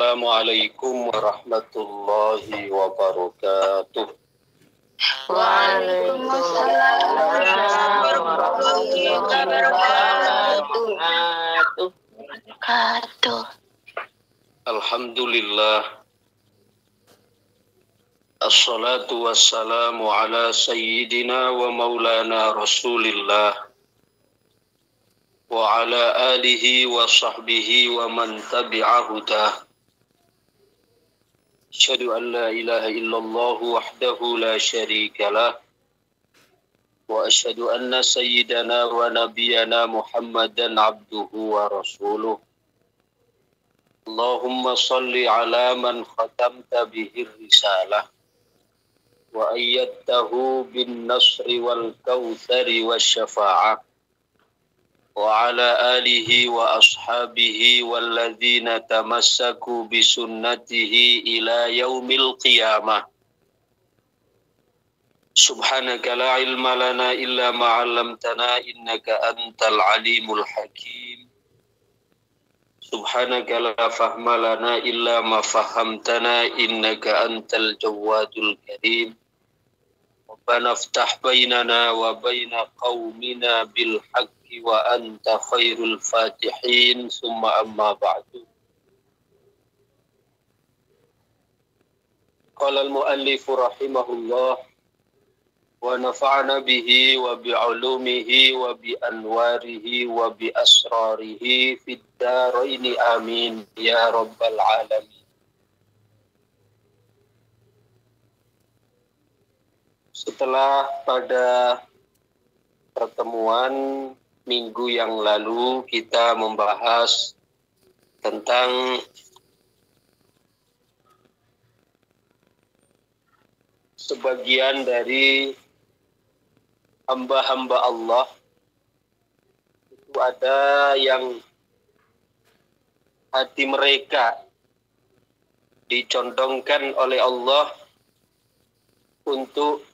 Assalamualaikum warahmatullahi wabarakatuh. Waalaikumsalam warahmatullahi wabarakatuh. Alhamdulillah. Assalatu wassalamu ala sayyidina wa maulana Rasulillah wa ala alihi wa sahbihi wa man tabi'a hudah. Asyhadu an la ilaha illallah wahdahu la syarika lah wa asyhadu anna sayyidana wa nabiyyana Muhammadan abduhu wa rasuluh. Allahumma salli ala man khatamta bihi risalah wa ayyadtahu bin nasri wal kautsari wasyafa'ah wa ala alihi wa ashabihi walladzina tamassaku bisunnatihi ila yaumil qiyamah. Subhanaka la ilma lana illa ma 'allamtana innaka antal alimul hakim. Subhanaka la fahma lana illa ma fahamtana innaka antal jawadul karim. Rabbana iftah bainana wa baina qaumina bil haqqi wa anta khairul fatihin summa amma ba'du. Qala al-muallif rahimahullah wa nafa'ana bihi wa bi'ulumihi wa bi anwarihi wa bi asrarihi fid daraini amin ya rabbal alamin. Setelah pada pertemuan minggu yang lalu kita membahas tentang sebagian dari hamba-hamba Allah, itu ada yang hati mereka dicondongkan oleh Allah untuk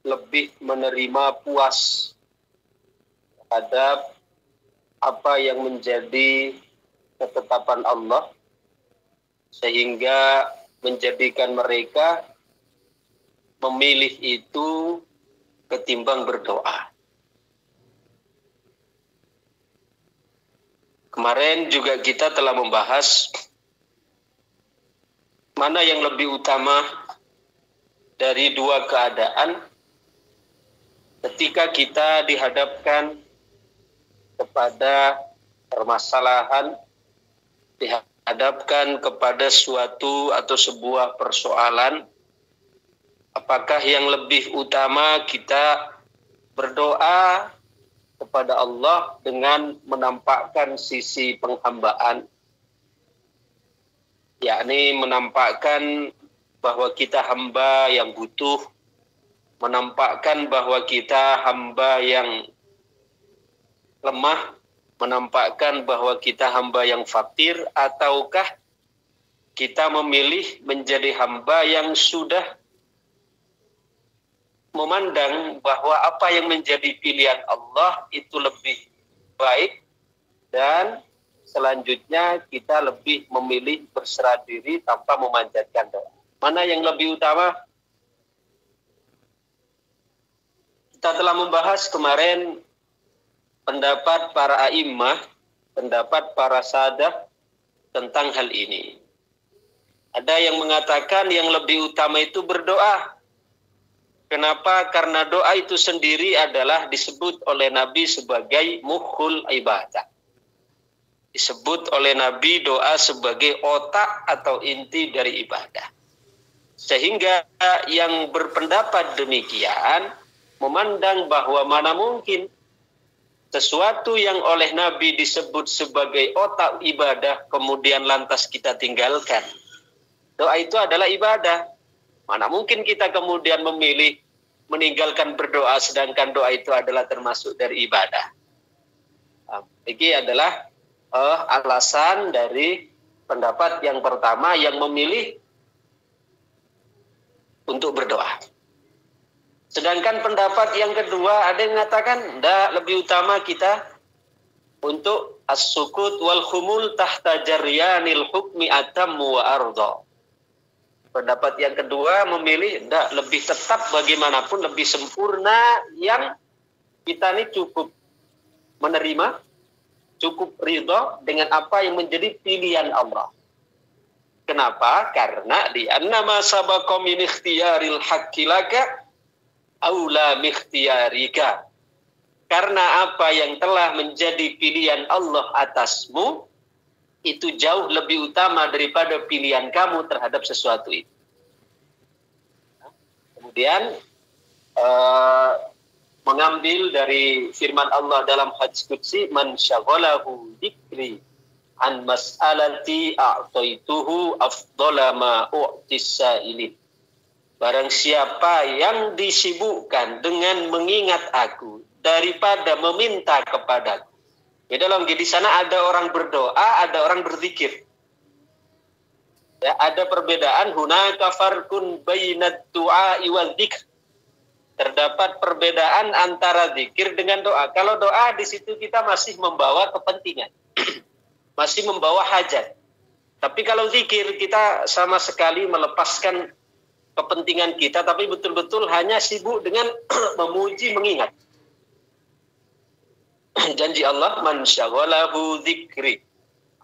lebih menerima puas terhadap apa yang menjadi ketetapan Allah, sehingga menjadikan mereka memilih itu ketimbang berdoa. Kemarin juga kita telah membahas mana yang lebih utama dari dua keadaan ketika kita dihadapkan kepada permasalahan, dihadapkan kepada suatu atau sebuah persoalan, apakah yang lebih utama kita berdoa kepada Allah dengan menampakkan sisi penghambaan, yakni menampakkan bahwa kita hamba yang butuh, menampakkan bahwa kita hamba yang lemah, menampakkan bahwa kita hamba yang fakir, ataukah kita memilih menjadi hamba yang sudah memandang bahwa apa yang menjadi pilihan Allah itu lebih baik, dan selanjutnya kita lebih memilih berserah diri tanpa memanjatkan doa. Mana yang lebih utama? Kita telah membahas kemarin pendapat para a'immah, pendapat para sadah tentang hal ini. Ada yang mengatakan yang lebih utama itu berdoa. Kenapa? Karena doa itu sendiri adalah disebut oleh Nabi sebagai mukhul ibadah. Disebut oleh Nabi doa sebagai otak atau inti dari ibadah. Sehingga yang berpendapat demikian memandang bahwa mana mungkin sesuatu yang oleh Nabi disebut sebagai otak ibadah kemudian lantas kita tinggalkan. Doa itu adalah ibadah. Mana mungkin kita kemudian memilih meninggalkan berdoa sedangkan doa itu adalah termasuk dari ibadah. Ini adalah alasan dari pendapat yang pertama yang memilih untuk berdoa. Sedangkan pendapat yang kedua ada yang mengatakan lebih utama kita untuk as-sukut wal khumul tahta jaryanil hukmi atammu wa arda. Pendapat yang kedua memilih lebih tetap bagaimanapun lebih sempurna yang kita ini cukup menerima, cukup ridho dengan apa yang menjadi pilihan Allah. Kenapa? Karena di annama sabaqa min ikhtiyaril haqqi laka aula mikhtiyarika. Karena apa yang telah menjadi pilihan Allah atasmu itu jauh lebih utama daripada pilihan kamu terhadap sesuatu itu. Kemudian mengambil dari firman Allah dalam hadis qudsi, man syaghalahu dzikri an mas'alati a'taituhu afdhala ma u'tis sa'ilin. Barang siapa yang disibukkan dengan mengingat aku daripada meminta kepadaku. Ya, di sana ada orang berdoa, ada orang berzikir. Ya, ada perbedaan hunaka farqun bainad du'a wal dzikr. Terdapat perbedaan antara zikir dengan doa. Kalau doa di situ kita masih membawa kepentingan. Masih membawa hajat. Tapi kalau zikir kita sama sekali melepaskan kepentingan kita, tapi betul-betul hanya sibuk dengan memuji, mengingat. Janji Allah, man syaghalahu dzikri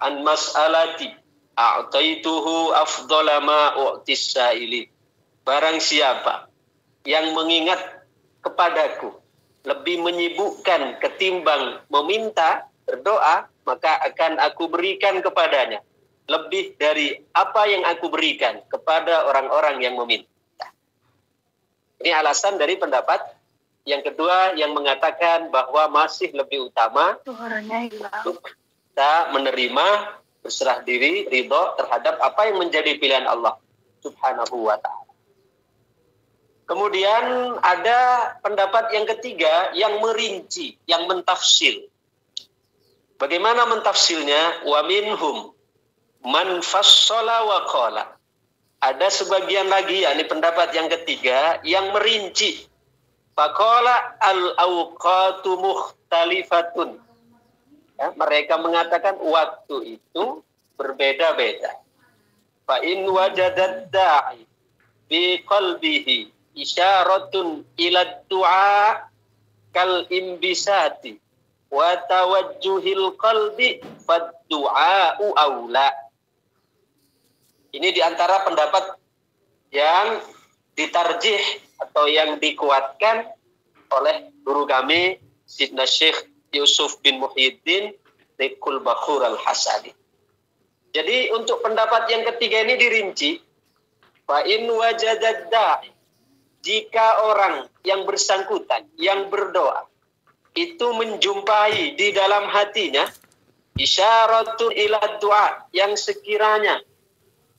an mas'alati a'taituhu afdhala ma u'tis sa'ili. Barang siapa yang mengingat kepadaku lebih menyibukkan ketimbang meminta, berdoa, maka akan aku berikan kepadanya lebih dari apa yang aku berikan kepada orang-orang yang meminta. Ini alasan dari pendapat yang kedua yang mengatakan bahwa masih lebih utama untuk kita menerima, berserah diri, ridho terhadap apa yang menjadi pilihan Allah Subhanahu wa ta'ala. Kemudian ada pendapat yang ketiga yang merinci, yang mentafsir. Bagaimana mentafsirnya? Wa minhum man fassala wa qala. Ada sebagian lagi, yakni pendapat yang ketiga yang merinci. Faqala al-awqatu mukhtalifatun. Ya, mereka mengatakan waktu itu berbeda-beda. Fa in wajadad da'i bi qalbihi isyaratun ila du'a kal imbisati wa tawajjuhil qalbi fad du'a'u aula. Ini diantara pendapat yang ditarjih atau yang dikuatkan oleh guru kami Sidna Syekh Yusuf bin Muhyiddin Rikul Bakhur Al-Hasani. Jadi untuk pendapat yang ketiga ini dirinci, fa in wajadad da'i, jika orang yang bersangkutan, yang berdoa, itu menjumpai di dalam hatinya isyaratun ila du'a, yang sekiranya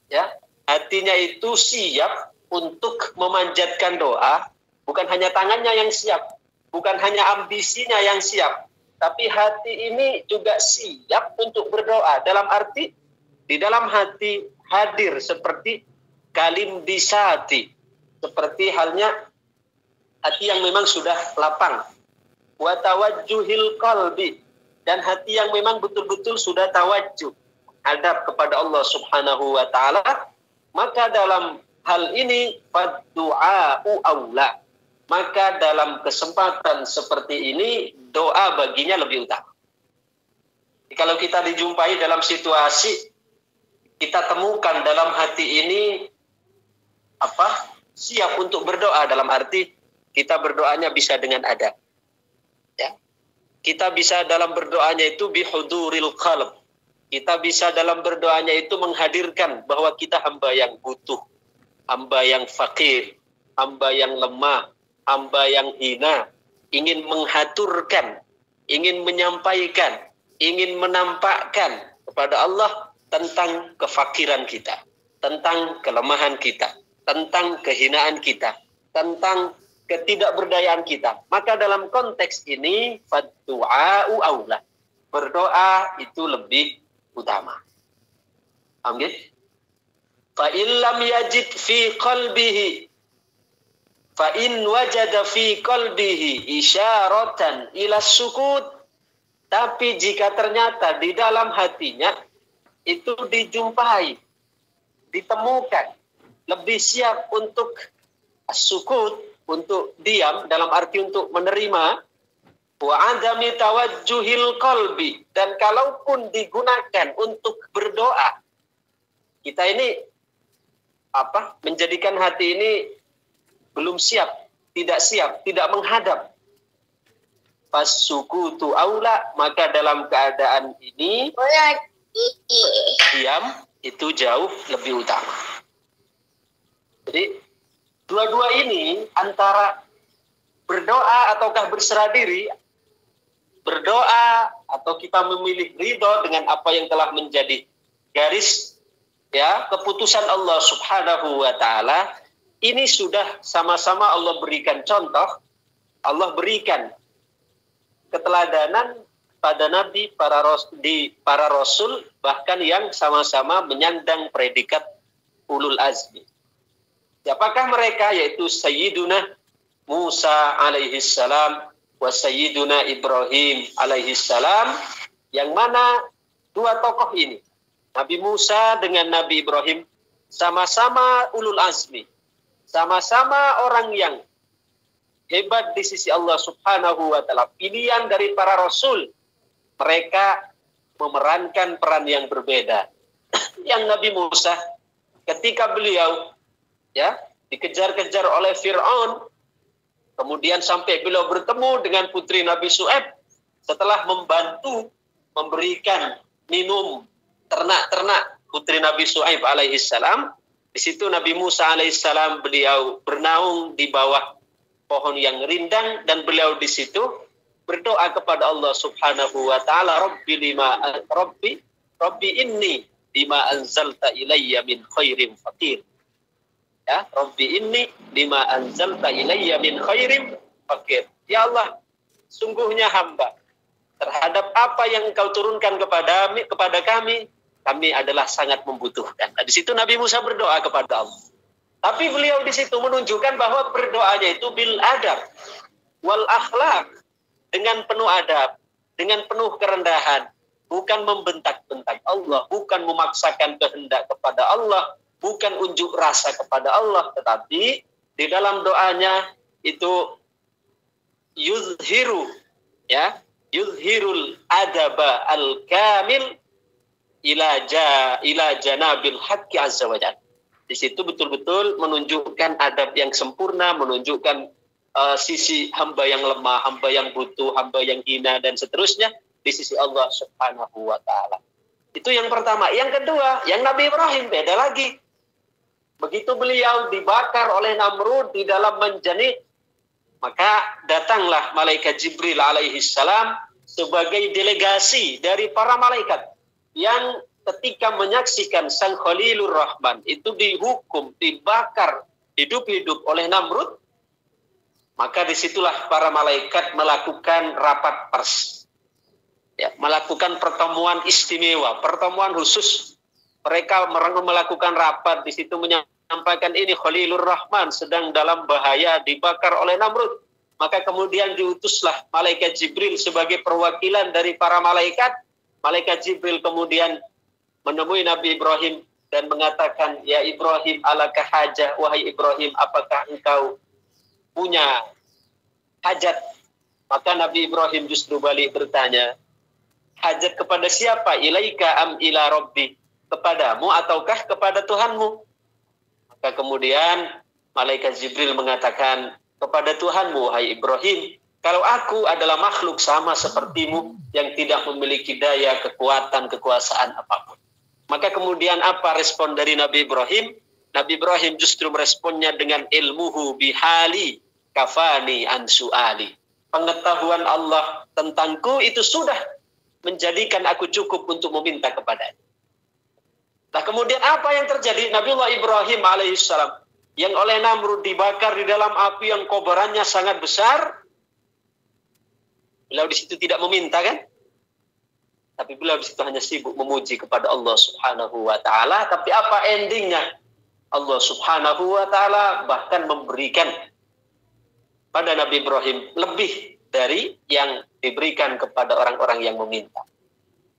ya hatinya itu siap untuk memanjatkan doa, bukan hanya tangannya yang siap, bukan hanya ambisinya yang siap, tapi hati ini juga siap untuk berdoa. Dalam arti di dalam hati hadir seperti kalim disati, seperti halnya hati yang memang sudah lapang. Wa tawajjuhil qalbi, dan hati yang memang betul-betul sudah tawajjuh hadap kepada Allah Subhanahu wa ta'ala, maka dalam hal ini faddu'a'u aula, maka dalam kesempatan seperti ini doa baginya lebih utama. Kalau kita dijumpai dalam situasi kita temukan dalam hati ini siap untuk berdoa, dalam arti kita berdoanya bisa dengan adab. Ya. Kita bisa dalam berdoanya itu bihuduril qalb. Kita bisa dalam berdoanya itu menghadirkan bahwa kita hamba yang butuh, hamba yang fakir, hamba yang lemah, hamba yang hina, ingin menghaturkan, ingin menyampaikan, ingin menampakkan kepada Allah tentang kefakiran kita, tentang kelemahan kita, tentang kehinaan kita, tentang ketidakberdayaan kita. Maka dalam konteks ini faddu'a'u aula, berdoa itu lebih utama. Amin. Fa in lam yajid fi qalbihi, fa in wajada fi qalbihi isyaratan ila sukut Tapi jika ternyata di dalam hatinya itu dijumpai, ditemukan, lebih siap untuk sukut, untuk diam, dalam arti untuk menerima, wa adami tawajjuhil qalbi, dan kalaupun digunakan untuk berdoa, kita ini menjadikan hati ini belum siap, tidak menghadap. Fasukutu aula, maka dalam keadaan ini diam itu jauh lebih utama. Jadi dua-dua ini antara berdoa ataukah berserah diri, berdoa atau kita memilih ridho dengan apa yang telah menjadi garis keputusan Allah Subhanahu wa taala, ini sudah sama-sama Allah berikan contoh, Allah berikan keteladanan pada nabi, para rasul, bahkan yang sama-sama menyandang predikat ulul azmi. Siapakah mereka? Yaitu Sayyiduna Musa alaihi salam wa Sayyiduna Ibrahim alaihi salam, yang mana dua tokoh ini, Nabi Musa dengan Nabi Ibrahim, sama-sama ulul azmi, sama-sama orang yang hebat di sisi Allah Subhanahu wa taala, pilihan dari para rasul. Mereka memerankan peran yang berbeda. Yang Nabi Musa, ketika beliau dikejar-kejar oleh Fir'aun, kemudian sampai beliau bertemu dengan putri Nabi Syuaib, setelah membantu memberikan minum ternak-ternak putri Nabi Syuaib alaihi salam, di situ Nabi Musa alaihi salam beliau bernaung di bawah pohon yang rindang, dan beliau di situ berdoa kepada Allah Subhanahu wa taala, Rabbi inni lima anzalta ilayya min khairin faqir. Ya, Rabbi inni lima anzalta ilayya min khairin faqir. Ya Allah, sungguhnya hamba terhadap apa yang Engkau turunkan kepada kami adalah sangat membutuhkan. Nah, di situ Nabi Musa berdoa kepada Allah. Tapi beliau di situ menunjukkan bahwa berdoanya itu bil adab wal akhlak, dengan penuh adab, dengan penuh kerendahan, bukan membentak-bentak Allah, bukan memaksakan kehendak kepada Allah, bukan unjuk rasa kepada Allah, tetapi di dalam doanya itu yuzhirul adaba al-kamil ila janabil haqqi azza wa jalla. Di situ betul-betul menunjukkan adab yang sempurna, menunjukkan sisi hamba yang lemah, hamba yang butuh, hamba yang hina, dan seterusnya di sisi Allah Subhanahu wa taala. Itu yang pertama. Yang kedua, yang Nabi Ibrahim beda lagi. Begitu beliau dibakar oleh Namrud di dalam menjanit, maka datanglah malaikat Jibril alaihi salam sebagai delegasi dari para malaikat yang ketika menyaksikan Sang Khalilur Rahman itu dihukum, dibakar hidup-hidup oleh Namrud, maka disitulah para malaikat melakukan rapat pers, melakukan pertemuan istimewa, pertemuan khusus. Mereka melakukan rapat di situ, menyampaikan ini Khalilur Rahman sedang dalam bahaya, dibakar oleh Namrud. Maka kemudian diutuslah malaikat Jibril sebagai perwakilan dari para malaikat. Malaikat Jibril kemudian menemui Nabi Ibrahim dan mengatakan, ya Ibrahim, alaka hajah, wahai Ibrahim, apakah engkau punya hajat? Maka Nabi Ibrahim justru balik bertanya, hajat kepada siapa? Ilaika am ila rabbi? Kepadamu ataukah kepada Tuhanmu? Maka kemudian malaikat Jibril mengatakan, kepada Tuhanmu, wahai Ibrahim. Kalau aku adalah makhluk sama sepertimu yang tidak memiliki daya, kekuatan, kekuasaan apapun. Maka kemudian apa respon dari Nabi Ibrahim? Nabi Ibrahim justru meresponnya dengan ilmuhu bihali kafani an su'ali. Pengetahuan Allah tentangku itu sudah menjadikan aku cukup untuk meminta kepadanya. Nah, kemudian apa yang terjadi? Nabiullah Ibrahim alaihissalam yang oleh Namrud dibakar di dalam api yang kobarannya sangat besar. Beliau di situ tidak meminta, kan? Tapi beliau di situ hanya sibuk memuji kepada Allah Subhanahu wa taala. Tapi apa endingnya? Allah Subhanahu wa taala bahkan memberikan pada Nabi Ibrahim lebih dari yang diberikan kepada orang-orang yang meminta.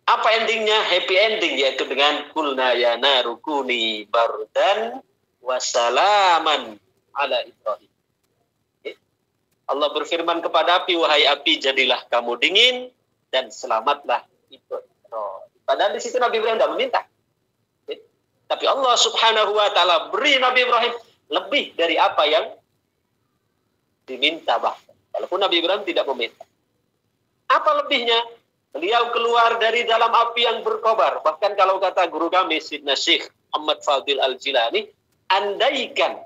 Apa endingnya? Happy ending, yaitu dengan kulna ya naru kuni bardan wasalaman ala Ibrahim. Allah berfirman kepada api, wahai api, jadilah kamu dingin dan selamatlah Ibrahim. Padahal di situ Nabi Ibrahim tidak meminta. Tapi Allah Subhanahu wa taala beri Nabi Ibrahim lebih dari apa yang diminta bahkan. Walaupun Nabi Ibrahim tidak meminta. Apa lebihnya? Beliau keluar dari dalam api yang berkobar. Bahkan kalau kata guru kami Sidna Syekh Ahmad Fadil Al-Jilani, andaikan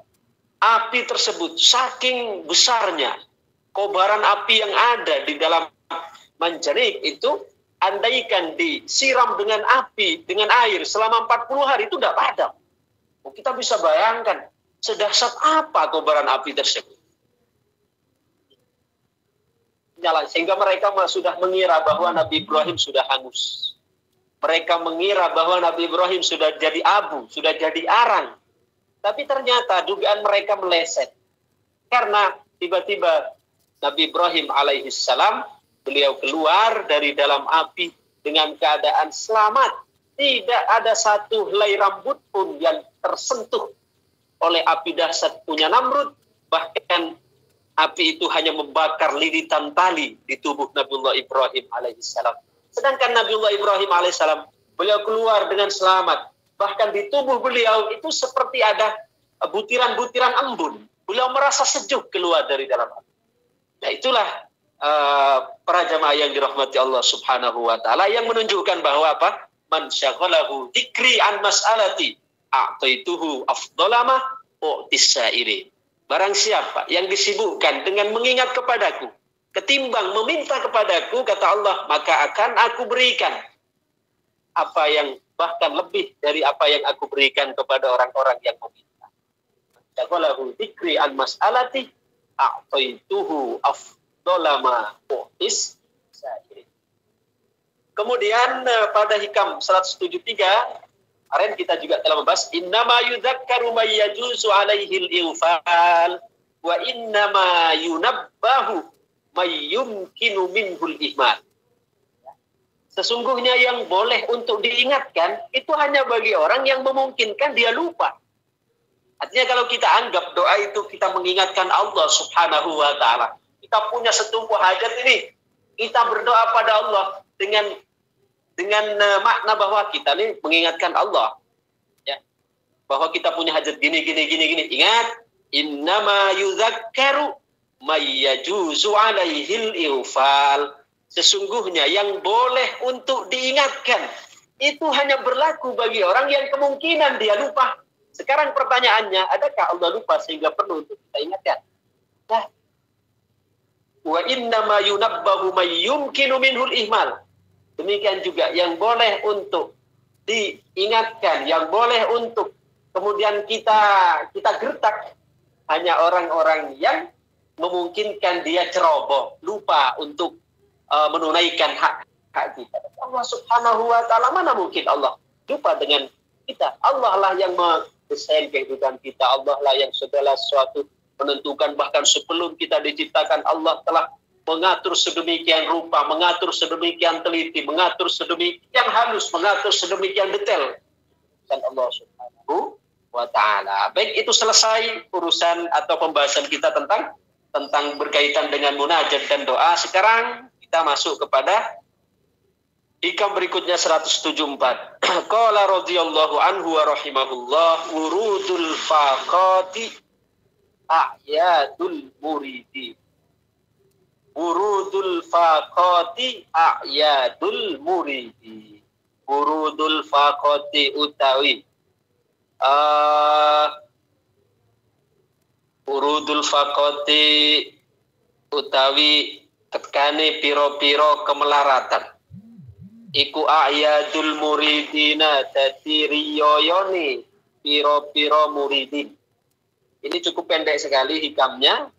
api tersebut saking besarnya, kobaran api yang ada di dalam manjanik itu, andaikan disiram dengan api, dengan air selama 40 hari itu tidak padam. Kita bisa bayangkan sedahsyat apa kobaran api tersebut. Sehingga mereka sudah mengira bahwa Nabi Ibrahim sudah hangus. Mereka mengira bahwa Nabi Ibrahim sudah jadi abu, sudah jadi arang. Tapi ternyata dugaan mereka meleset. Karena tiba-tiba Nabi Ibrahim alaihissalam, beliau keluar dari dalam api dengan keadaan selamat. Tidak ada satu helai rambut pun yang tersentuh oleh api dahsyat punya Namrud. Bahkan api itu hanya membakar lilitan tali di tubuh Nabiullah Ibrahim alaihissalam. Sedangkan Nabiullah Ibrahim alaihissalam, beliau keluar dengan selamat. Bahkan di tubuh beliau itu seperti ada butiran-butiran embun. Beliau merasa sejuk keluar dari dalam api. Nah itulah para jamaah yang dirahmati Allah Subhanahu wa taala yang menunjukkan bahwa apa? Man syaghalahu dzikri an mas'alati a'taituhu afdalama u'tisairin. Barang siapa yang disibukkan dengan mengingat kepadaku ketimbang meminta kepadaku, kata Allah, maka akan aku berikan apa yang bahkan lebih dari apa yang aku berikan kepada orang-orang yang meminta. Syaghalahu dzikri an mas'alati a'taituhu afdalama u'tisairin. Kemudian pada hikam 173, kemarin kita juga telah membahas innama yudzakkaru may yajuzu alaihil ighfal wa innama yunabbahu may yumkinu minhul ihmal. Sesungguhnya yang boleh untuk diingatkan itu hanya bagi orang yang memungkinkan dia lupa. Artinya kalau kita anggap doa itu kita mengingatkan Allah Subhanahu wa taala. Kita punya setumpuk hajat ini, kita berdoa pada Allah dengan makna bahwa kita ini mengingatkan Allah, ya, bahwa kita punya hajat gini. Ingat, innama yudzakkaru may yajuzu alaihil ighfal. Sesungguhnya yang boleh untuk diingatkan itu hanya berlaku bagi orang yang kemungkinan dia lupa. Sekarang pertanyaannya, adakah Allah lupa sehingga perlu untuk kita ingatkan? Nah, wa innama yunabbahu may yumkinu minhul ihmal. Demikian juga yang boleh untuk diingatkan, yang boleh untuk kemudian kita gertak hanya orang-orang yang memungkinkan dia ceroboh, lupa untuk menunaikan hak kita. Allah Subhanahu wa taala, mana mungkin Allah lupa dengan kita? Allah lah yang mendesain kehidupan kita, Allah lah yang segala sesuatu menentukan. Bahkan sebelum kita diciptakan, Allah telah mengatur sedemikian rupa, mengatur sedemikian teliti, mengatur sedemikian halus, mengatur sedemikian detail. Dan Allah Subhanahu wa taala. Baik, itu selesai urusan atau pembahasan kita tentang berkaitan dengan munajat dan doa. Sekarang kita masuk kepada hikam berikutnya 174. Qala radhiyallahu anhu wa rahimahullah, wurudul faqati a'yadul muridi. Wurudul faqati a'yadul muridi. Wurudul faqati utawi urudul faqati utawi tekane piro-piro kemelaratan iku a'yadul muridina, dadi riyoyone piro-piro muridin. Ini cukup pendek sekali hikamnya,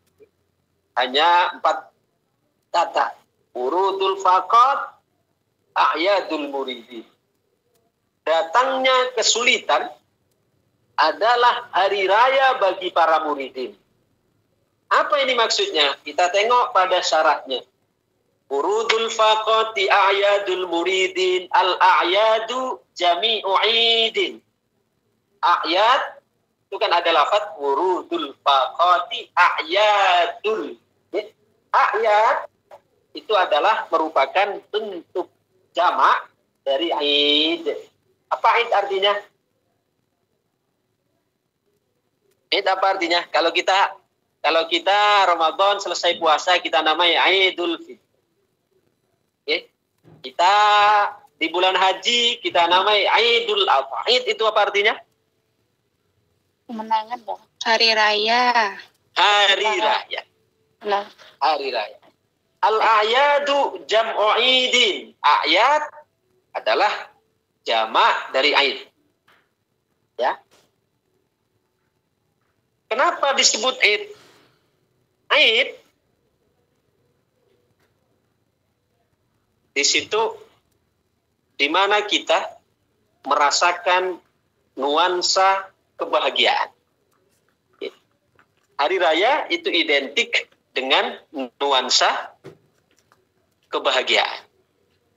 hanya 4 kata. Urudul faqat a'yadul muridin. Datangnya kesulitan adalah hari raya bagi para muridin. Apa ini maksudnya? Kita tengok pada syaratnya. Urudul faqati a'yadul muridin. Al-a'yadu jami'u idin. A'yad itu kan ada lafaz urudul faqati a'yadul. A'yad itu adalah merupakan bentuk jamak dari id. Apa id artinya? Id apa artinya? Kalau kita Ramadan selesai puasa, kita namanya Idul Fitri. Okay. Kita di bulan haji kita namanya Idul Adha. Id itu apa artinya? Kemenangan dong. Hari raya. Hari raya. Nah. Hari raya. Al-a'yadu jam'u idin. A'yad adalah jamak dari id. Ya. Kenapa disebut id? Id di situ di mana kita merasakan nuansa kebahagiaan. Hari raya itu identik dengan nuansa kebahagiaan.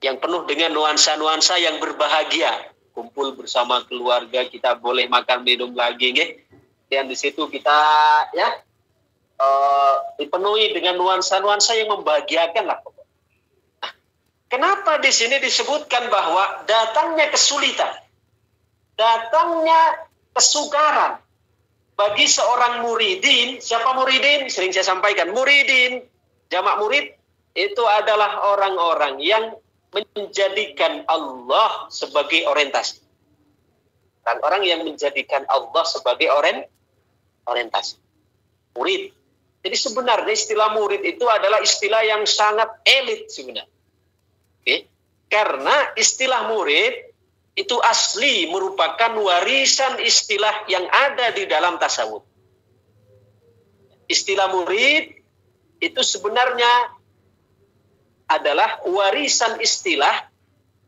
Yang penuh dengan nuansa-nuansa yang berbahagia. Kumpul bersama keluarga, kita boleh makan minum lagi, nggih. Dan di situ kita dipenuhi dengan nuansa-nuansa yang membahagiakan lah. Nah, kenapa di sini disebutkan bahwa datangnya kesulitan, datangnya kesukaran bagi seorang muridin. Siapa muridin? Sering saya sampaikan, muridin, jamak murid, itu adalah orang-orang yang menjadikan Allah sebagai orientasi. Orang-orang yang menjadikan Allah sebagai orientasi. Murid. Jadi sebenarnya istilah murid itu adalah istilah yang sangat elit sebenarnya. Oke? Karena istilah murid itu asli merupakan warisan istilah yang ada di dalam tasawuf. Istilah murid itu sebenarnya adalah warisan istilah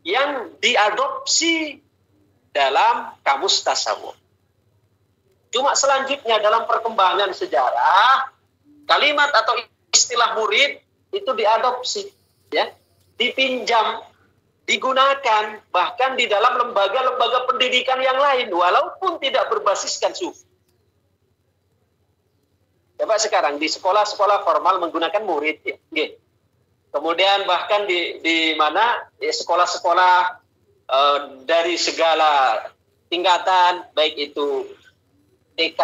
yang diadopsi dalam kamus tasawuf. Cuma selanjutnya dalam perkembangan sejarah, kalimat atau istilah murid itu diadopsi, ya, dipinjam, digunakan bahkan di dalam lembaga-lembaga pendidikan yang lain walaupun tidak berbasiskan sufi. Coba sekarang di sekolah-sekolah formal menggunakan murid, ya. Kemudian bahkan di mana ya, sekolah-sekolah dari segala tingkatan, baik itu TK,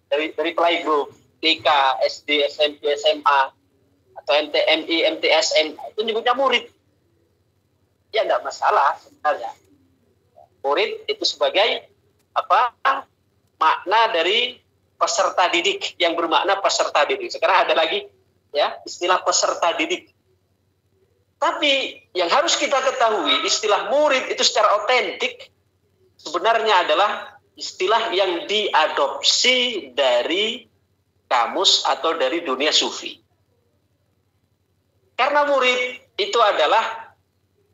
dari playgroup, TK, SD, SMP, SMA, atau MTMI, MTSM, itu nyebutnya murid. Ya enggak masalah sebenarnya. Murid itu sebagai makna dari peserta didik, yang bermakna peserta didik. Sekarang ada lagi ya istilah peserta didik. Tapi yang harus kita ketahui, istilah murid itu secara otentik sebenarnya adalah istilah yang diadopsi dari kamus atau dari dunia sufi. Karena murid itu adalah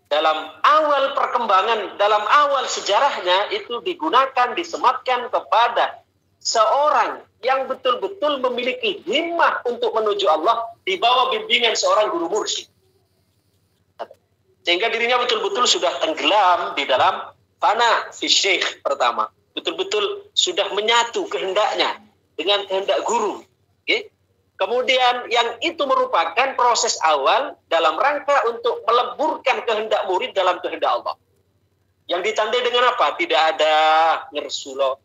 dalam awal perkembangan, dalam awal sejarahnya itu digunakan, disematkan kepada seorang yang betul-betul memiliki himmah untuk menuju Allah di bawah bimbingan seorang guru mursyid. Sehingga dirinya betul-betul sudah tenggelam di dalam fana fi syekh pertama. Betul-betul sudah menyatu kehendaknya dengan kehendak guru. Okay? Kemudian yang itu merupakan proses awal dalam rangka untuk meleburkan kehendak murid dalam kehendak Allah. Yang ditandai dengan apa? Tidak ada ngersulo.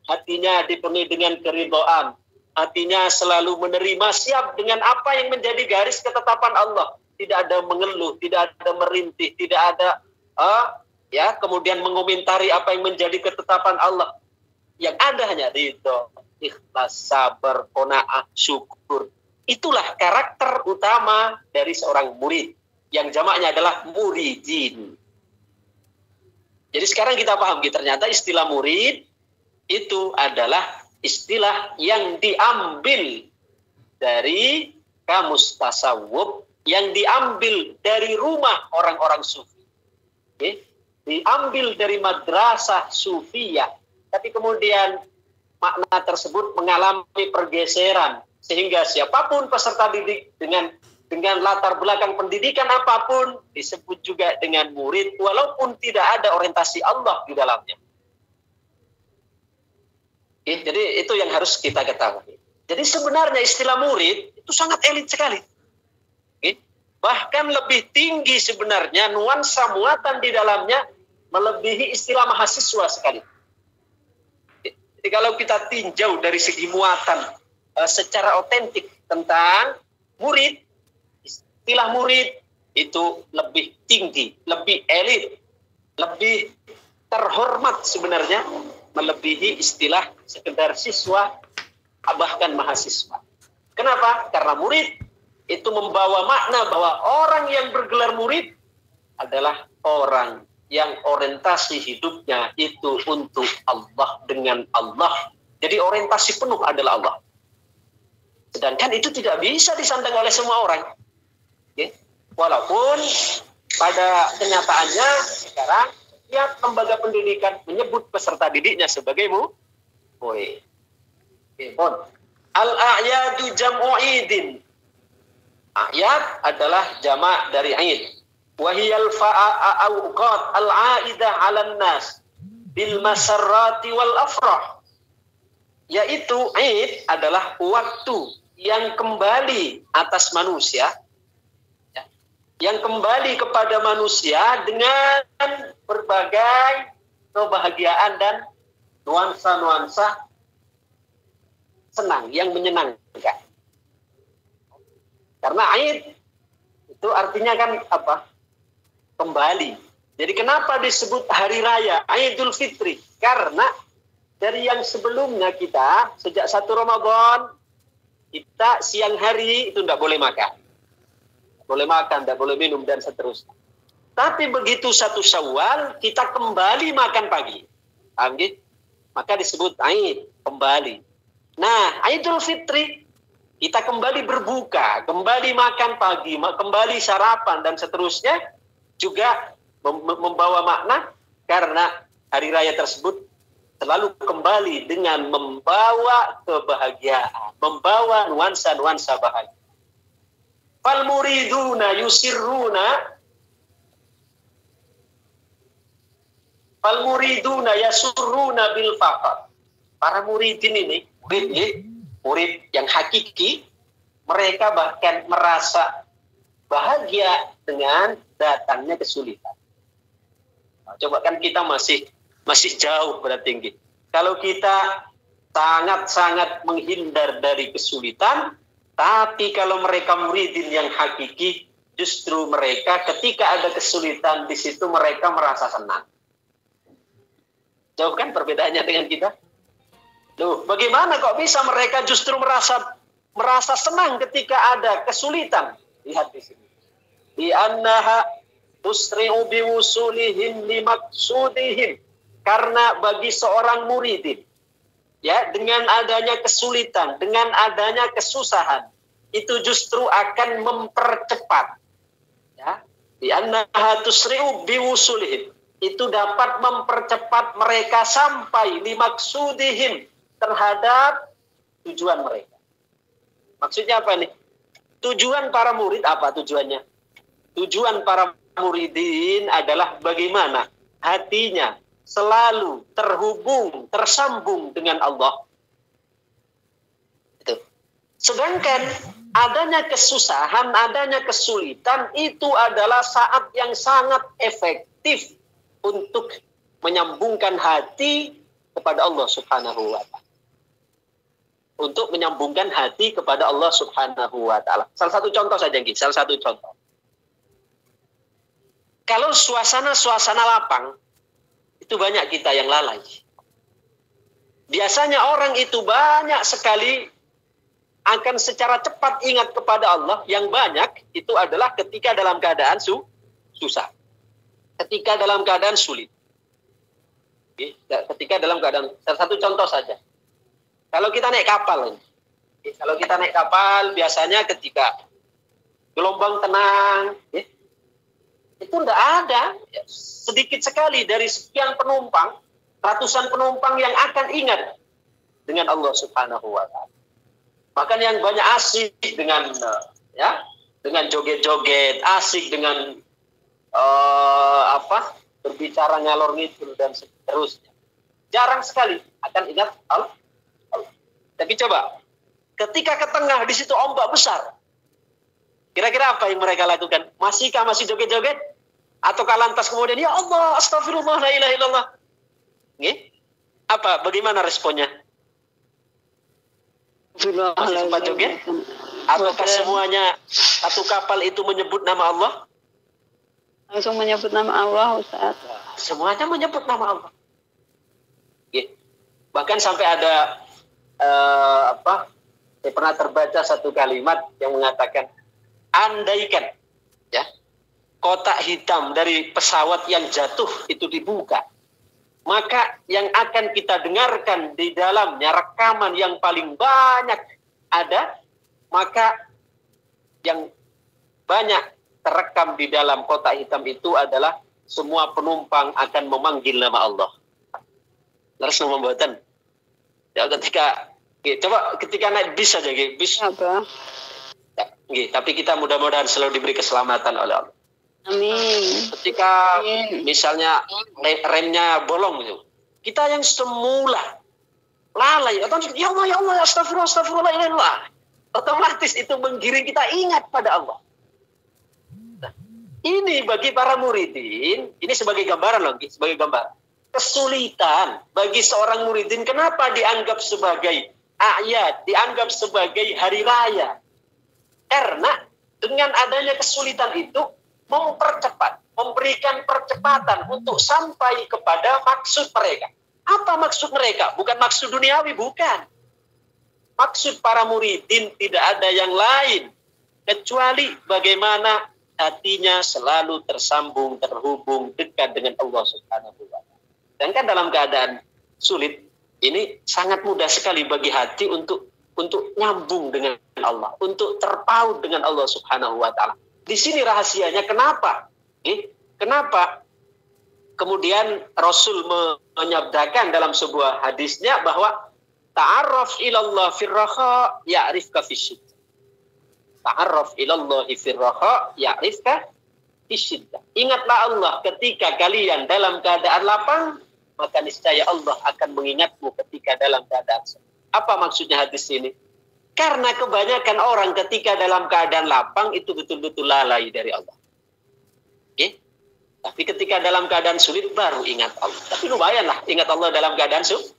Hatinya dipenuhi dengan keridhaan. Hatinya selalu menerima, siap dengan apa yang menjadi garis ketetapan Allah. Tidak ada mengeluh, tidak ada merintih, tidak ada kemudian mengomentari apa yang menjadi ketetapan Allah. Yang ada hanya ridho, ikhlas, sabar, qanaah, syukur. Itulah karakter utama dari seorang murid. Yang jamaknya adalah muridin. Jadi sekarang kita paham, ternyata istilah murid itu adalah istilah yang diambil dari kamus tasawuf, yang diambil dari rumah orang-orang sufi. Okay? Diambil dari madrasah sufiyah. Tapi kemudian makna tersebut mengalami pergeseran. Sehingga siapapun peserta didik dengan dengan latar belakang pendidikan apapun, disebut juga dengan murid, walaupun tidak ada orientasi Allah di dalamnya. Jadi itu yang harus kita ketahui. Jadi sebenarnya istilah murid itu sangat elit sekali. Bahkan lebih tinggi sebenarnya nuansa muatan di dalamnya melebihi istilah mahasiswa sekali. Jadi kalau kita tinjau dari segi muatan secara otentik tentang murid, istilah murid itu lebih tinggi, lebih elit, lebih terhormat sebenarnya melebihi istilah sekedar siswa bahkan mahasiswa. Kenapa? Karena murid itu membawa makna bahwa orang yang bergelar murid adalah orang yang orientasi hidupnya itu untuk Allah, dengan Allah. Jadi orientasi penuh adalah Allah. Sedangkan itu tidak bisa disandang oleh semua orang. Walaupun pada kenyataannya sekarang setiap lembaga pendidikan menyebut peserta didiknya sebagai murid. Al-a'yadu jam'u idin. A'yad adalah jamak dari id. Wahiyal fa'a'awqat al-a'idah 'alan nas bil masarrati wal afrah. Yaitu id adalah waktu yang kembali atas manusia, yang kembali kepada manusia dengan berbagai kebahagiaan dan nuansa-nuansa senang, yang menyenangkan. Karena Aid itu artinya kan apa? Kembali. Jadi kenapa disebut hari raya Idul Fitri? Karena dari yang sebelumnya kita, sejak 1 Ramadan, kita siang hari itu tidak boleh makan. Boleh makan, tidak boleh minum, dan seterusnya. Tapi begitu 1 Syawal, kita kembali makan pagi. Paham gitu? Maka disebut Aid, kembali. Nah, Idul Fitri, kita kembali berbuka, kembali makan pagi, kembali sarapan, dan seterusnya, juga membawa makna, karena hari raya tersebut selalu kembali dengan membawa kebahagiaan, membawa nuansa-nuansa bahagia. Fal muriduna yusirruna yasurruna bil faqr. Para muridin ini, murid yang hakiki, mereka bahkan merasa bahagia dengan datangnya kesulitan. Nah, coba kan kita masih jauh berarti. Kalau kita sangat-sangat menghindar dari kesulitan, tapi kalau mereka muridin yang hakiki, justru mereka ketika ada kesulitan di situ mereka merasa senang. Jauh kan perbedaannya dengan kita? Loh, bagaimana kok bisa mereka justru merasa senang ketika ada kesulitan? Lihat di sini. Di annaha tusri'u biwusulihim limaksudihim. Karena bagi seorang muridin, ya, dengan adanya kesulitan, dengan adanya kesusahan, itu justru akan mempercepat. Ya, di annaha tusri'u biwusulihim, itu dapat mempercepat mereka sampai limaksudihim, terhadap tujuan mereka. Maksudnya apa nih? Tujuan para murid apa tujuannya? Tujuan para muridin adalah bagaimana hatinya selalu terhubung, tersambung dengan Allah. Itu. Sedangkan adanya kesusahan, adanya kesulitan, itu adalah saat yang sangat efektif untuk menyambungkan hati kepada Allah Subhanahu wa Ta'ala. Untuk menyambungkan hati kepada Allah Subhanahu wa Ta'ala. Salah satu contoh saja, salah satu contoh. Kalau suasana lapang, itu banyak kita yang lalai. Biasanya orang itu banyak sekali akan secara cepat ingat kepada Allah. Yang banyak itu adalah ketika dalam keadaan susah. Ketika dalam keadaan sulit. Ketika dalam keadaan, salah satu contoh saja. Kalau kita naik kapal, biasanya ketika gelombang tenang, itu tidak ada, sedikit sekali dari sekian penumpang, ratusan penumpang yang akan ingat dengan Allah Subhanahu wa Ta'ala. Bahkan yang banyak asik dengan dengan joget-joget, asik dengan berbicara ngalor ngidul dan seterusnya. Jarang sekali akan ingat Allah. Tapi coba, ketika ke tengah di situ ombak besar, kira-kira apa yang mereka lakukan? Masih joget-joget? Ataukah lantas kemudian, ya Allah, astagfirullah, la ilaha illallah. Bagaimana responnya? Masih sempat joget? Apakah semuanya satu kapal itu menyebut nama Allah? Langsung menyebut nama Allah, Ustaz. Semuanya menyebut nama Allah. Bahkan sampai ada saya pernah terbaca satu kalimat yang mengatakan, andaikan ya kotak hitam dari pesawat yang jatuh itu dibuka, maka yang akan kita dengarkan di dalamnya rekaman yang paling banyak ada, maka yang banyak terekam di dalam kotak hitam itu adalah semua penumpang akan memanggil nama Allah. Terus membuatan ya ketika naik bis saja, bis. Apa? Ya, tapi kita mudah-mudahan selalu diberi keselamatan oleh Allah. Amin. Ketika misalnya remnya bolong itu, kita yang semula lalai, atau ya Allah, astagfirullah, otomatis itu menggiring kita ingat pada Allah. Nah, ini bagi para muridin, ini sebagai gambaran lagi, sebagai gambar. Kesulitan bagi seorang muridin, kenapa dianggap sebagai ayat, dianggap sebagai hari raya? Karena dengan adanya kesulitan itu mempercepat, memberikan percepatan untuk sampai kepada maksud mereka. Apa maksud mereka? Bukan maksud duniawi, bukan. Maksud para muridin tidak ada yang lain kecuali bagaimana hatinya selalu tersambung, terhubung, dekat dengan Allah Subhanahu wa Ta'ala. Dan kan dalam keadaan sulit ini sangat mudah sekali bagi hati untuk nyambung dengan Allah, untuk terpaut dengan Allah Subhanahu wa Ta'ala. Di sini rahasianya kenapa? Kenapa kemudian Rasul menyabdakan dalam sebuah hadisnya bahwa ta'arraf ilallah firraha ya'rifka fisyiddah. Ta'arraf ilallahi firraha ya'rifka fisyiddah. Ingatlah Allah ketika kalian dalam keadaan lapang, maka niscaya Allah akan mengingatmu ketika dalam keadaan sempit. Apa maksudnya hadis ini? Karena kebanyakan orang ketika dalam keadaan lapang itu betul-betul lalai dari Allah. Tapi ketika dalam keadaan sulit baru ingat Allah. Tapi lumayanlah ingat Allah dalam keadaan sulit.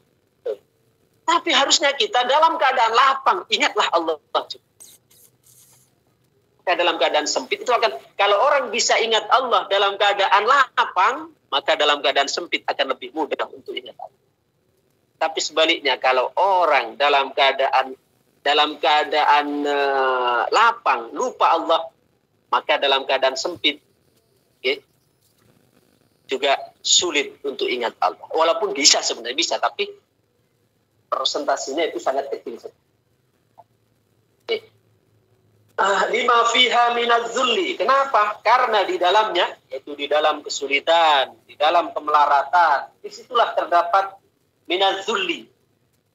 Tapi harusnya kita dalam keadaan lapang ingatlah Allah. Dalam keadaan sempit itu akan, kalau orang bisa ingat Allah dalam keadaan lapang, maka dalam keadaan sempit akan lebih mudah untuk ingat Allah. Tapi sebaliknya, kalau orang dalam keadaan lapang lupa Allah, maka dalam keadaan sempit juga sulit untuk ingat Allah. Walaupun bisa, sebenarnya bisa, tapi persentasinya itu sangat kecil. Lima fiha minaz-zulli. Kenapa? Karena di dalamnya, yaitu di dalam kesulitan, di dalam kemelaratan, disitulah terdapat minaz-zulli.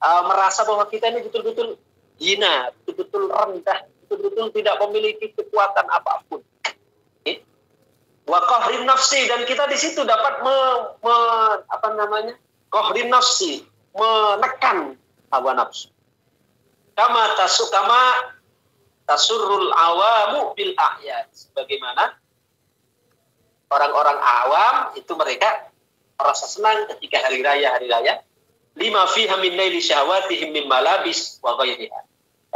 Merasa bahwa kita ini betul-betul hina, betul-betul rendah, betul-betul tidak memiliki kekuatan apapun. Wa qahrin nafsi, dan kita di situ dapat qahrin nafsi, menekan hawa nafsu. Kama tasurrul awamu bil a'yad, sebagaimana orang-orang awam itu mereka merasa senang ketika hari raya lima fiha min laili syahwatihim min malabis wa ghairiha.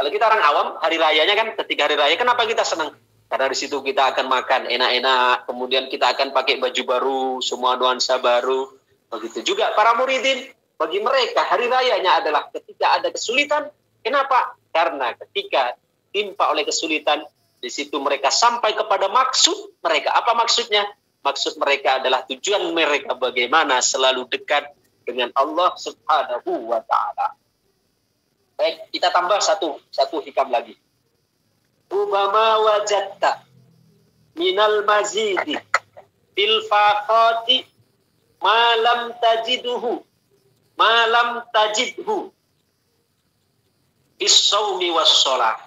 Kalau kita orang awam, hari rayanya kan, ketika hari raya kenapa kita senang? Karena di situ kita akan makan enak-enak, kemudian kita akan pakai baju baru, semua nuansa baru. Begitu juga para muridin, bagi mereka hari rayanya adalah ketika ada kesulitan. Kenapa? Karena ketika timpa oleh kesulitan, di situ mereka sampai kepada maksud mereka. Apa maksudnya? Maksud mereka adalah tujuan mereka bagaimana selalu dekat dengan Allah Subhanahu wa Ta'ala. Baik, kita tambah satu hikam lagi. Rubama wajadta minal mazidi bil faqati malam tajidhu bis sawmi was shalah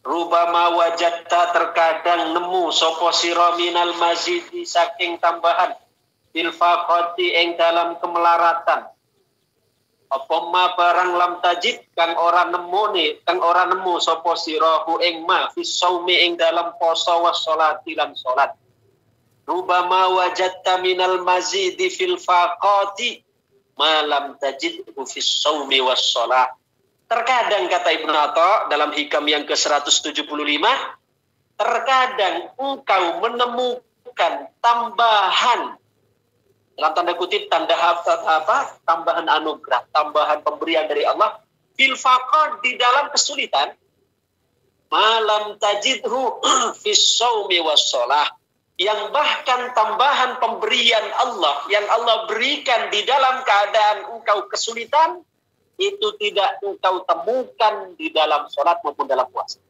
Rubama wajadta terkadang nemu sopo sira minal mazidi saking tambahan bil faqati ing dalam kemelaratan. Apa ma barang lam tajid kang ora nemu sopo sira hu ing ma fis saumi ing dalam poso was sholati lan salat. Rubama wajadta minal mazidi fil faqati ma lam tajid fis saumi was sholat. Terkadang kata Ibnu Atha dalam hikam yang ke-175, terkadang engkau menemukan tambahan, dalam tanda kutip tambahan anugerah, tambahan pemberian dari Allah fil faqad di dalam kesulitan, malam tajidhu fis shaumi was shalah, yang bahkan tambahan pemberian Allah yang Allah berikan di dalam keadaan engkau kesulitan itu tidak engkau temukan di dalam sholat maupun dalam puasa.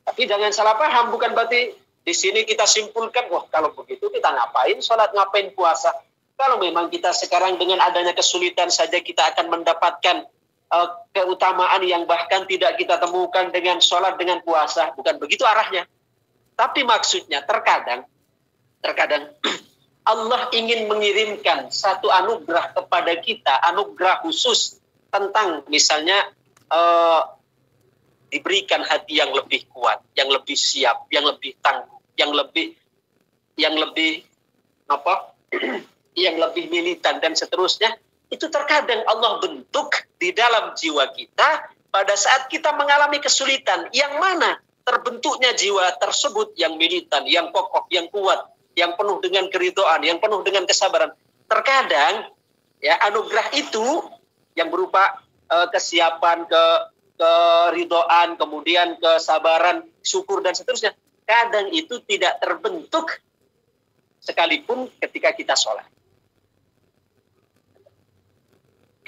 Tapi jangan salah paham, bukan berarti di sini kita simpulkan, wah kalau begitu kita ngapain sholat, ngapain puasa. Kalau memang kita sekarang dengan adanya kesulitan saja kita akan mendapatkan keutamaan yang bahkan tidak kita temukan dengan sholat, dengan puasa. Bukan begitu arahnya. Tapi maksudnya terkadang Allah ingin mengirimkan satu anugerah kepada kita, anugerah khusus tentang misalnya diberikan hati yang lebih kuat, yang lebih siap, yang lebih tangguh, yang lebih yang lebih militan dan seterusnya. Itu terkadang Allah bentuk di dalam jiwa kita pada saat kita mengalami kesulitan, yang mana terbentuknya jiwa tersebut yang militan, yang kokoh, yang kuat, yang penuh dengan keridhaan, yang penuh dengan kesabaran. Terkadang ya anugerah itu yang berupa kesiapan, keridhaan, kemudian kesabaran, syukur dan seterusnya, kadang itu tidak terbentuk sekalipun ketika kita sholat.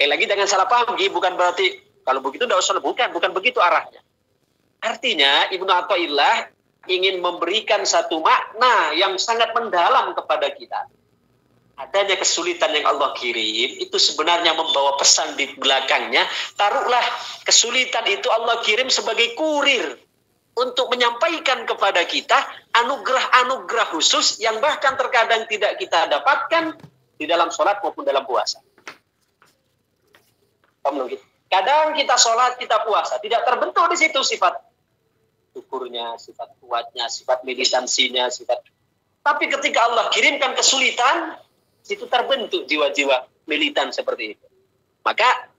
Lagi jangan salah paham, bukan berarti kalau begitu tidak usah, bukan begitu arahnya. Artinya Ibnu Athaillah ingin memberikan satu makna yang sangat mendalam kepada kita. Adanya kesulitan yang Allah kirim itu sebenarnya membawa pesan di belakangnya. Taruhlah kesulitan itu Allah kirim sebagai kurir untuk menyampaikan kepada kita anugerah-anugerah khusus yang bahkan terkadang tidak kita dapatkan di dalam sholat maupun dalam puasa. Kadang kita sholat, kita puasa, tidak terbentuk di situ sifat syukurnya, sifat kuatnya, sifat militansinya, tapi ketika Allah kirimkan kesulitan, itu terbentuk jiwa-jiwa militan seperti itu. Maka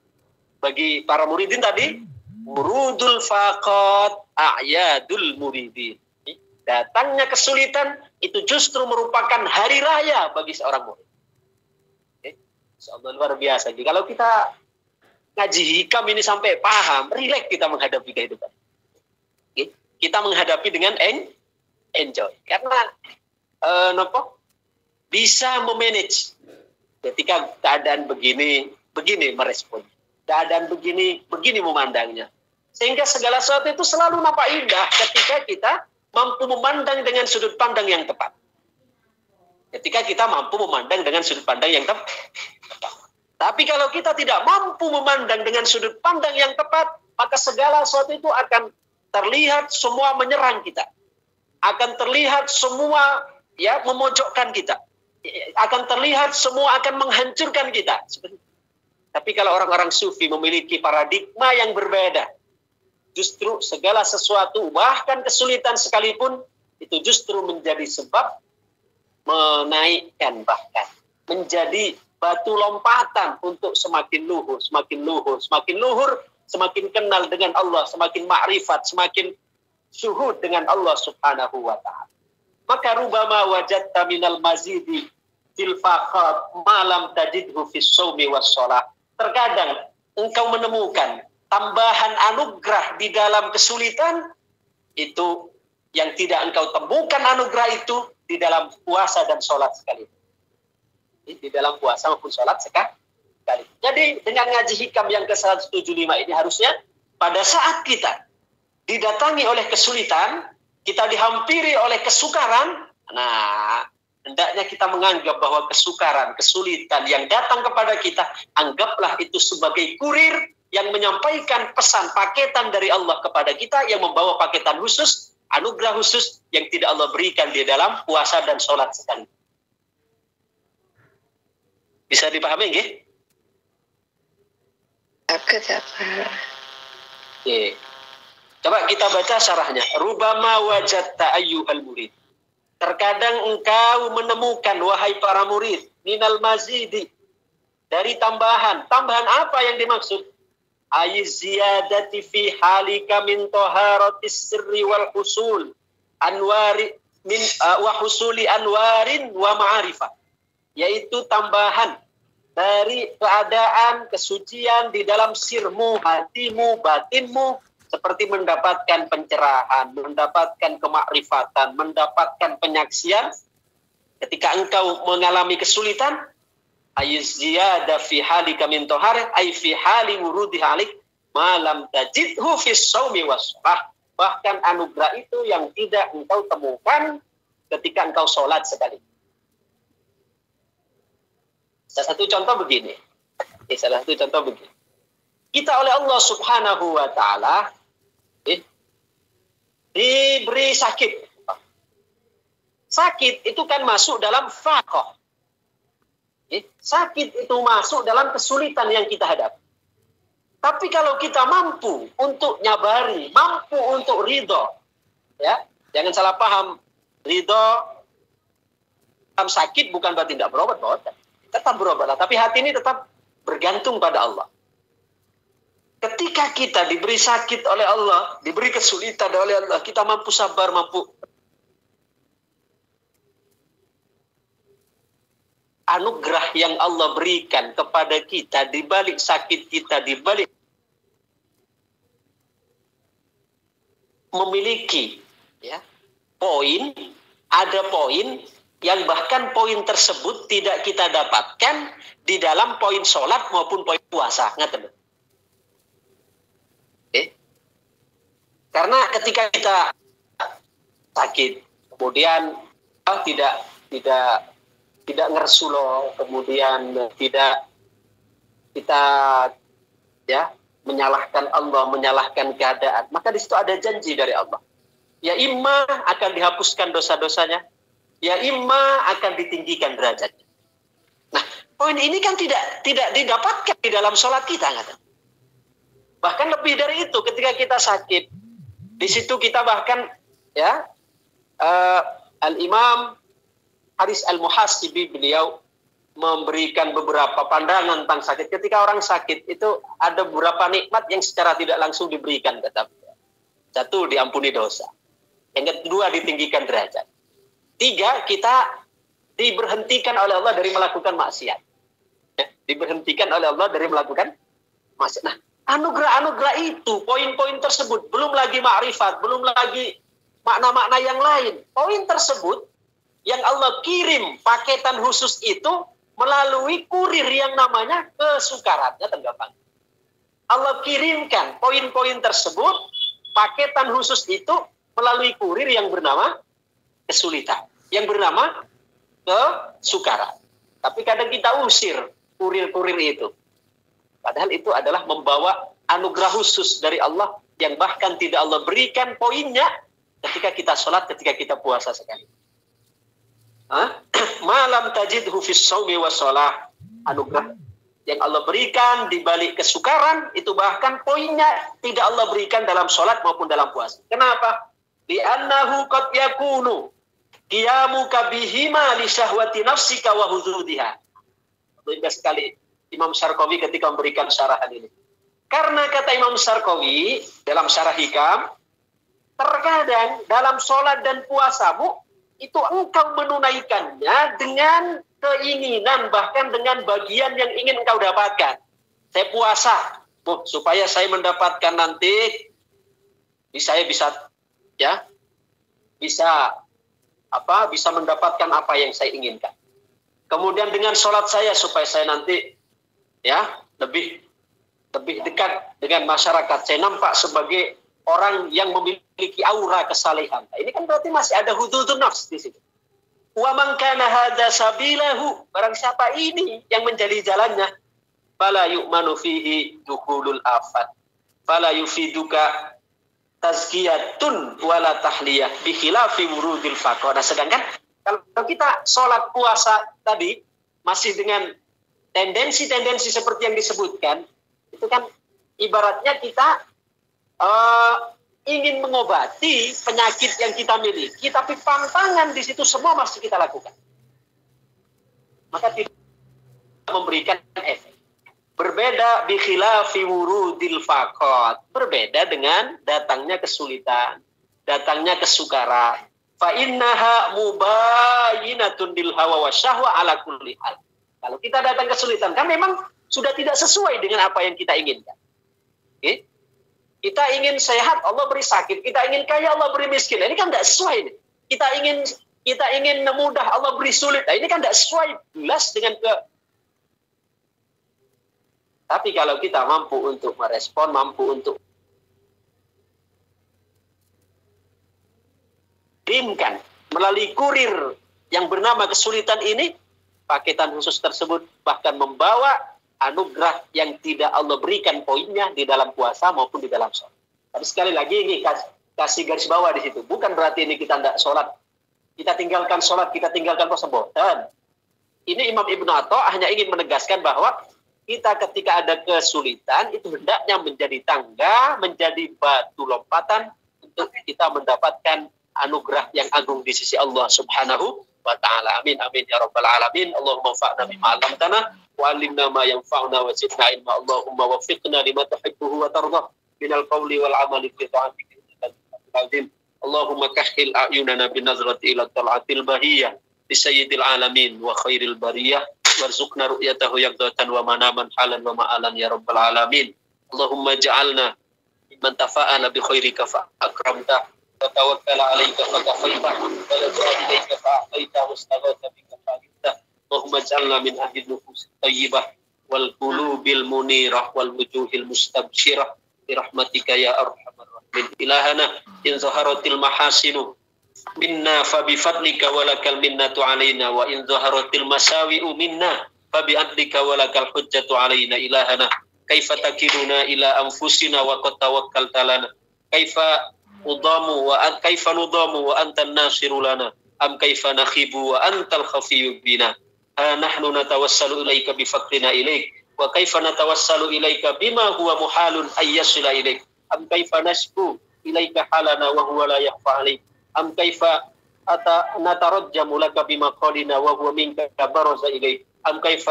bagi para muridin tadi, murudul faqat a'yadul muridin. Datangnya kesulitan itu justru merupakan hari raya bagi seorang murid. Insyaallah luar biasa. Jadi kalau kita ngaji hikam ini sampai paham, rileks kita menghadapi kehidupan. Kita menghadapi dengan enjoy. Karena bisa memanage ketika keadaan begini merespon. Keadaan begini memandangnya. Sehingga segala sesuatu itu selalu nampak indah ketika kita mampu memandang dengan sudut pandang yang tepat. Ketika kita mampu memandang dengan sudut pandang yang tepat. Tapi kalau kita tidak mampu memandang dengan sudut pandang yang tepat, maka segala sesuatu itu akan terlihat semua menyerang kita. Akan terlihat semua memojokkan kita. Akan terlihat semua akan menghancurkan kita. Tapi kalau orang-orang sufi memiliki paradigma yang berbeda, justru segala sesuatu, bahkan kesulitan sekalipun, itu justru menjadi sebab menaikkan, bahkan menjadi batu lompatan untuk semakin luhur, semakin kenal dengan Allah, semakin ma'rifat, semakin syuhud dengan Allah subhanahu wa ta'ala. Maka rubama wajadta minal mazidi fil faqat malam tajidhu fis shaumi was shalah. Terkadang engkau menemukan tambahan anugerah di dalam kesulitan itu yang tidak engkau temukan anugerah itu di dalam puasa dan sholat sekali. Di dalam puasa maupun sholat sekali. Jadi dengan ngaji hikam yang ke-175 ini harusnya pada saat kita didatangi oleh kesulitan, kita dihampiri oleh kesukaran, nah hendaknya kita menganggap bahwa kesukaran, kesulitan yang datang kepada kita, anggaplah itu sebagai kurir yang menyampaikan pesan paketan dari Allah kepada kita, yang membawa paketan khusus, anugerah khusus yang tidak Allah berikan di dalam puasa dan sholat sekali. Bisa dipahami nggih? Oke, siapa? Oke. Coba kita baca syarahnya. Rubama wajadta ayyuhal murid. Terkadang engkau menemukan, wahai para murid, minal mazidi, dari tambahan. Tambahan apa yang dimaksud? Ayy ziyadati fi halika min taharatis sirri wal husul anwari min wa husuli anwarin wa ma'arifah. Yaitu tambahan dari keadaan kesucian di dalam sirmu, hatimu, batinmu, seperti mendapatkan pencerahan, mendapatkan kemakrifatan, mendapatkan penyaksian. Ketika engkau mengalami kesulitan, ayziyada fi halika min tahar ay fi hali wurudi halik malam tajidhu fi shaumi wassalah. Bahkan anugerah itu yang tidak engkau temukan ketika engkau sholat sekali. Salah satu contoh begini. Kita oleh Allah Subhanahu wa taala diberi sakit. Sakit itu kan masuk dalam faqah. Sakit itu masuk dalam kesulitan yang kita hadapi. Tapi kalau kita mampu untuk nyabari, mampu untuk ridho, ya, jangan salah paham, ridho dalam sakit bukan berarti tidak berobat, tetap berobat, tapi hati ini tetap bergantung pada Allah. Ketika kita diberi sakit oleh Allah, diberi kesulitan oleh Allah, kita mampu sabar, mampu anugerah yang Allah berikan kepada kita di balik sakit kita, di balik memiliki poin, ada poin yang bahkan poin tersebut tidak kita dapatkan di dalam poin sholat maupun poin puasa. Ngerti? Karena ketika kita sakit, kemudian tidak ngersulo, kemudian tidak kita menyalahkan Allah, menyalahkan keadaan, maka di situ ada janji dari Allah. Ya imma akan dihapuskan dosa-dosanya, ya imma akan ditinggikan derajatnya. Nah, poin ini kan tidak didapatkan di dalam sholat kita, kata. Bahkan lebih dari itu, ketika kita sakit, di situ kita bahkan Al-Imam Haris Al-Muhasibi, beliau memberikan beberapa pandangan tentang sakit. Ketika orang sakit itu ada beberapa nikmat yang secara tidak langsung diberikan, kata beliau. Satu, diampuni dosa. Yang kedua, ditinggikan derajat. Tiga, kita diberhentikan oleh Allah dari melakukan maksiat. Diberhentikan oleh Allah dari melakukan maksiat. Nah, anugerah-anugerah itu, poin-poin tersebut, belum lagi ma'rifat, belum lagi makna-makna yang lain. Poin tersebut yang Allah kirim paketan khusus itu melalui kurir yang namanya kesukaran. Tanggapan. Allah kirimkan poin-poin tersebut, paketan khusus itu melalui kurir yang bernama kesulitan, yang bernama kesukaran. Tapi kadang kita usir kurir-kurir itu. Padahal itu adalah membawa anugerah khusus dari Allah yang bahkan tidak Allah berikan poinnya ketika kita sholat, ketika kita puasa sekali. Malam tajidhu fis shaumi was shalah. Anugerah yang Allah berikan di balik kesukaran itu bahkan poinnya tidak Allah berikan dalam sholat maupun dalam puasa. Kenapa? Li'annahu qad yakunu qiyamuka bihima li syahwati nafsika wa huzudiha. Indah sekali Imam Syarqawi ketika memberikan syarahan ini. Karena kata Imam Syarqawi dalam syarah Hikam, terkadang dalam sholat dan puasamu itu engkau menunaikannya dengan keinginan, bahkan dengan bagian yang ingin engkau dapatkan. Saya puasa, supaya saya mendapatkan nanti, saya bisa mendapatkan apa yang saya inginkan. Kemudian dengan sholat saya supaya saya nanti lebih dekat dengan masyarakat. Saya nampak sebagai orang yang memiliki aura kesalehan. Nah, ini kan berarti masih ada hududun nafs di situ. Wa man kana hadza sabilahu, barang siapa ini yang menjadi jalannya, fala yu'manu fihi dukhulul afat fala yufiduka tazkiyatun wala tahliyah bi khilafi wurudil faqr. Nah, sedangkan kalau kita sholat puasa tadi masih dengan tendensi-tendensi seperti yang disebutkan, itu kan ibaratnya kita ingin mengobati penyakit yang kita miliki, tapi pantangan di situ semua masih kita lakukan. Maka tidak memberikan efek. Berbeda bi khilafi wurudil faqat. Berbeda dengan datangnya kesulitan, datangnya kesukaran. Fa innaha mubayyinatun lil hawa wasyahwa ala kulli hal. Kalau kita datang kesulitan, kan memang sudah tidak sesuai dengan apa yang kita inginkan. Okay? Kita ingin sehat, Allah beri sakit. Kita ingin kaya, Allah beri miskin. Ini kan tidak sesuai. Ini. Kita ingin mudah, Allah beri sulit. Nah, ini kan tidak sesuai jelas dengan Tapi kalau kita mampu untuk merespon, mampu untuk kirimkan melalui kurir yang bernama kesulitan ini, paketan khusus tersebut bahkan membawa anugerah yang tidak Allah berikan poinnya di dalam puasa maupun di dalam sholat. Tapi sekali lagi ini kasih garis bawah di situ. Bukan berarti ini kita tidak sholat. Kita tinggalkan sholat, kita tinggalkan puasa. Boten. Ini Imam Ibnu Atha hanya ingin menegaskan bahwa kita ketika ada kesulitan itu hendaknya menjadi tangga, menjadi batu lompatan untuk kita mendapatkan anugerah yang agung di sisi Allah Subhanahu wa ta'ala. Amin amin ya rabbal alamin. Allahumma fa'na bima 'allamtana wa 'allimna ma yanfa'una wa zidna ilma. Allahumma waffiqna lima tuhibbuhu wa tardah minal qawli wal 'amali fi ta'atika innaka azim. Allahumma kahhil a'yunana bin nazrati ila tal'atil bahiyah li sayyidil alamin wa khairil bariyah warzuqna ru'yatahu yaqdatan wa manaman halan wa ma'alan ya rabbal alamin. Allahumma ja'alna mimman tafa'ana bi khairika fa akramta وتوكل عليك فكفيت ولجأ إليك فأعطيت واستغاث بك فأجبت. اللهم اجعلنا من أهل النفوس الطيبة والقلوب المنيرة والوجوه المستبشرة برحمتك يا أرحم الراحمين. إلهنا إن ظهرت المحاسن منا فبفضلك ولك المنة علينا وإن ظهرت المساوئ منا فبعدلك ولك الحجة علينا. إلهنا كيف تكلنا إلى أنفسنا وقد توكلت لنا كيف نضام وأنت الناصر لنا أم كيف نخيب وأنت الخفي بنا. نحن نتوسل إليك بفقرنا إليك وكيف نتوسل إليك بما هو محال أن يصل إليك. أم كيف نشكو إليك حالنا وهو لا يخفى عليك. أم كيف نترجم لك بمقالنا وهو منك برز إليك. أم كيف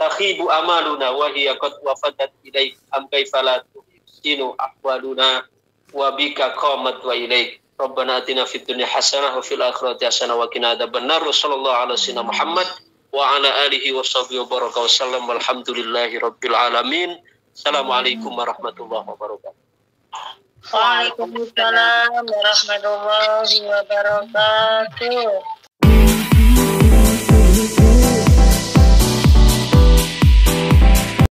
تخيب أمالنا وهي قد وفدت إليك. أم كيف لا تحسن أحوالنا wabika qamat wa ilaik. Rabbana atina fid dunya hasanah wa fil akhirati hasanah wa qina adzabannar. Sallallahu alaihi wasallam Muhammad wa ala alihi washabihi wa baraka wasallam. Walhamdulillahi rabbil alamin. Assalamualaikum warahmatullahi wabarakatuh. Waalaikumsalam warahmatullahi wabarakatuh.